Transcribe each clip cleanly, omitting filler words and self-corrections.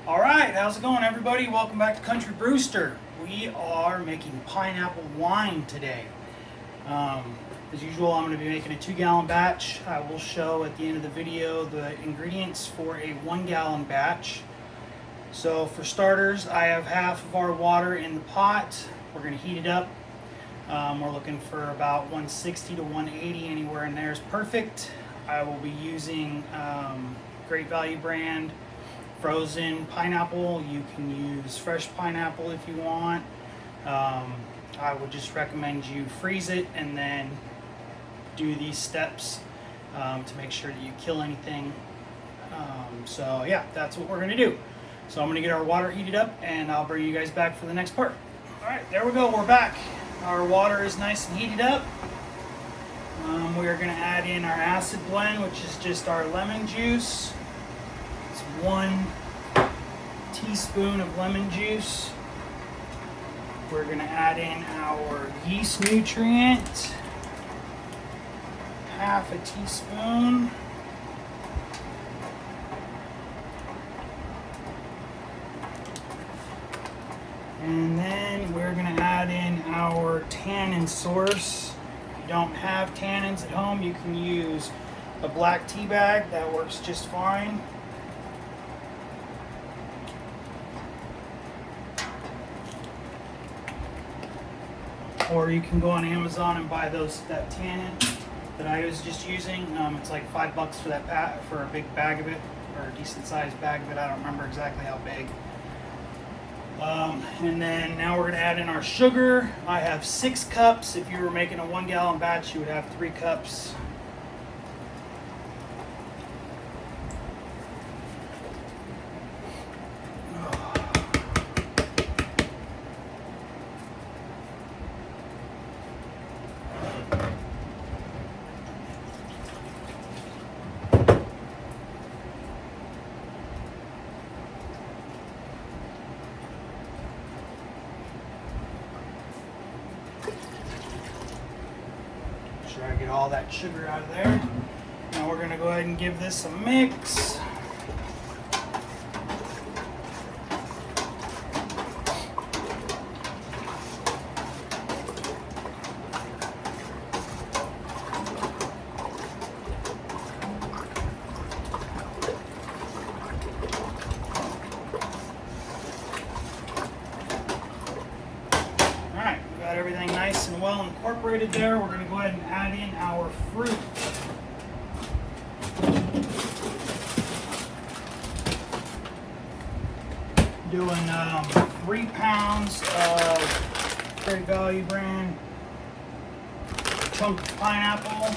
All right, how's it going, everybody? Welcome back to Country Brewster. We are making pineapple wine today. As usual, I'm going to be making a 2-gallon batch. I will show at the end of the video the ingredients for a 1-gallon batch. So for starters, I have half of our water in the pot. We're going to heat it up. We're looking for about 160 to 180, anywhere in there is perfect. I will be using Great Value brand frozen pineapple. You can use fresh pineapple if you want. I would just recommend you freeze it and then do these steps to make sure that you kill anything. So yeah, that's what we're going to do. So I'm going to get our water heated up and I'll bring you guys back for the next part. All right, there we go. We're back. Our water is nice and heated up. We are going to add in our acid blend, which is just our lemon juice. It's 1 teaspoon of lemon juice. We're going to add in our yeast nutrient, half a teaspoon. And then we're going to add in our tannin source. If you don't have tannins at home, you can use a black tea bag. That works just fine. Or you can go on Amazon and buy that tannin that I was just using. It's like $5 for that for a big bag of it, or a decent sized bag of it. I don't remember exactly how big. And then now we're going to add in our sugar. I have 6 cups. If you were making a 1-gallon batch, you would have 3 cups. Try to get all that sugar out of there. Now we're going to go ahead and give this a mix. Everything nice and well incorporated there. We're going to go ahead and add in our fruit. Doing 3 pounds of Great Value brand chunk of pineapple.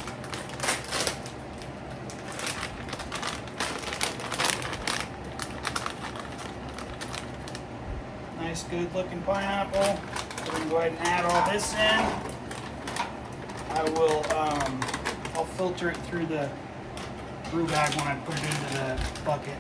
Nice, good looking pineapple. We're going to go ahead and add all this in. I'll filter it through the brew bag when I put it into the bucket.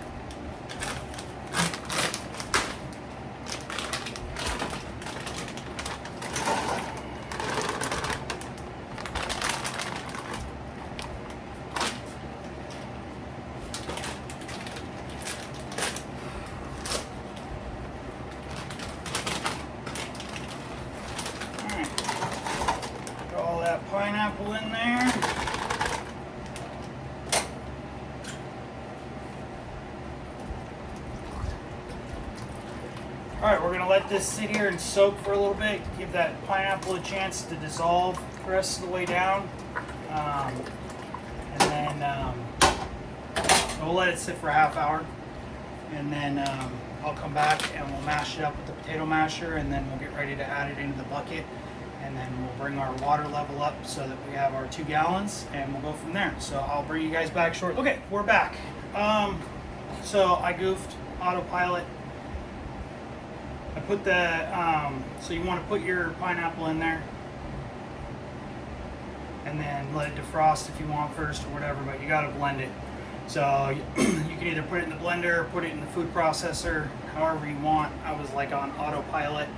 Pineapple in there. Alright, we're going to let this sit here and soak for a little bit, give that pineapple a chance to dissolve the rest of the way down. And then we'll let it sit for a half hour. And then I'll come back and we'll mash it up with the potato masher, and then we'll get ready to add it into the bucket. And then we'll bring our water level up so that we have our 2 gallons, and we'll go from there. So I'll bring you guys back shortly. Okay, we're back. So I goofed, autopilot. I put so you want to put your pineapple in there and then let it defrost if you want first or whatever, but you got to blend it. So you can either put it in the blender or put it in the food processor, however you want. I was like on autopilot.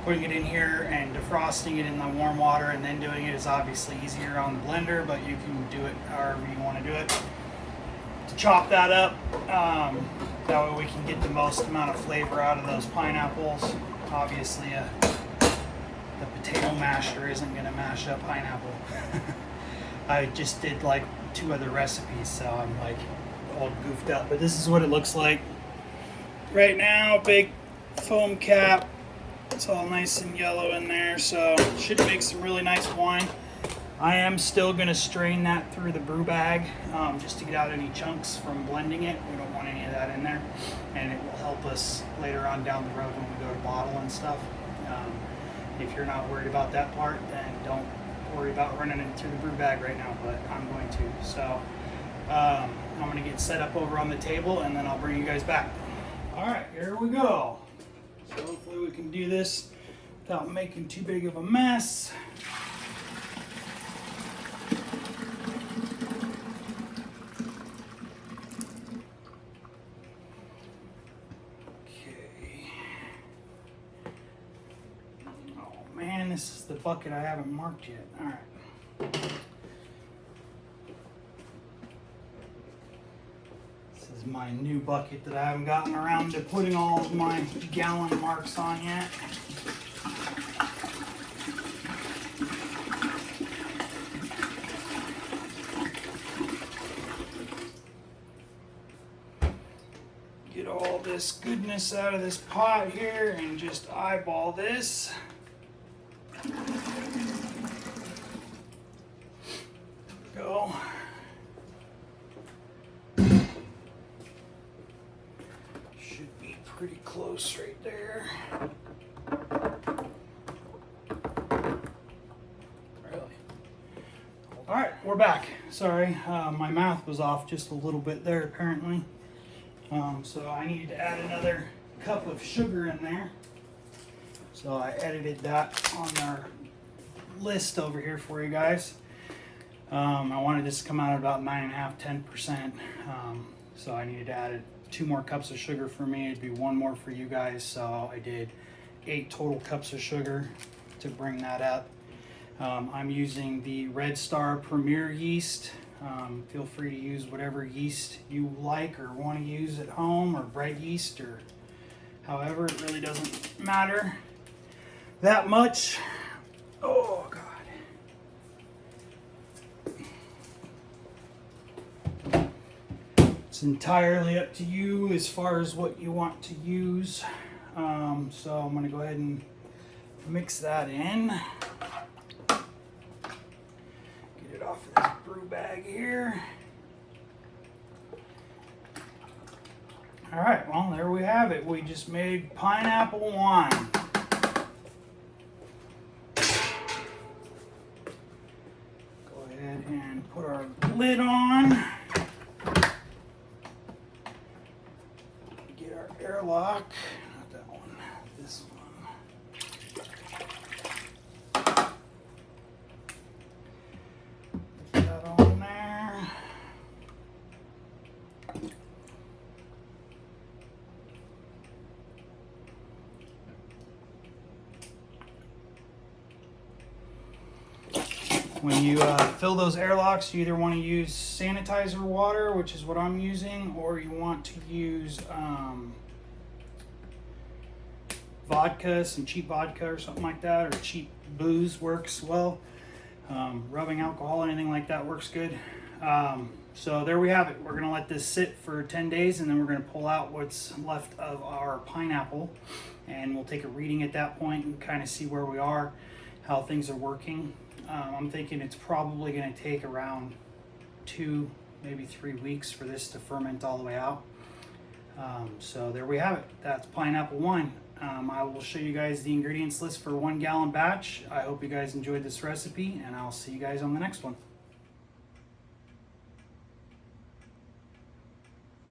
Putting it in here and defrosting it in the warm water and then doing it is obviously easier on the blender, but you can do it however you want to do it. To chop that up, That way we can get the most amount of flavor out of those pineapples. Obviously, the potato masher isn't going to mash up pineapple. I just did like 2 other recipes, so I'm like all goofed up. But this is what it looks like right now. Big foam cap. It's all nice and yellow in there, so should make some really nice wine. I am still going to strain that through the brew bag just to get out any chunks from blending it. We don't want any of that in there, and it will help us later on down the road when we go to bottle and stuff. If you're not worried about that part, then don't worry about running it through the brew bag right now, but I'm going to. So I'm going to get set up over on the table, and then I'll bring you guys back. All right, here we go. So hopefully we can do this without making too big of a mess. Man, this is the bucket I haven't marked yet. All right. This is my new bucket that I haven't gotten around to putting all of my gallon marks on yet. Get all this goodness out of this pot here and just eyeball this. Go. Should be pretty close right there. Really? All right, we're back. Sorry, my math was off just a little bit there apparently. So I needed to add another cup of sugar in there. So I edited that on our list over here for you guys. I wanted this to come out at about 9.5%, 10%. So I needed to add 2 more cups of sugar for me. It'd be 1 more for you guys. So I did 8 total cups of sugar to bring that up. I'm using the Red Star Premier yeast. Feel free to use whatever yeast you like or want to use at home, or bread yeast, or however. It really doesn't matter that much. Oh God. It's entirely up to you as far as what you want to use. So I'm going to go ahead and mix that in. Get it off of this brew bag here. All right, well, there we have it. We just made pineapple wine. Go ahead and put our lid on. Get our airlock. Not that one, this one. Put that on there. When you fill those airlocks, you either want to use sanitizer water, which is what I'm using, or you want to use vodka, some cheap vodka or something like that, or cheap booze works well. Rubbing alcohol, anything like that works good. So there we have it. We're going to let this sit for 10 days, and then we're going to pull out what's left of our pineapple, and we'll take a reading at that point and kind of see where we are, how things are working. I'm thinking it's probably going to take around 2, maybe 3 weeks for this to ferment all the way out. So there we have it. That's pineapple wine. I will show you guys the ingredients list for 1 gallon batch. I hope you guys enjoyed this recipe, and I'll see you guys on the next one.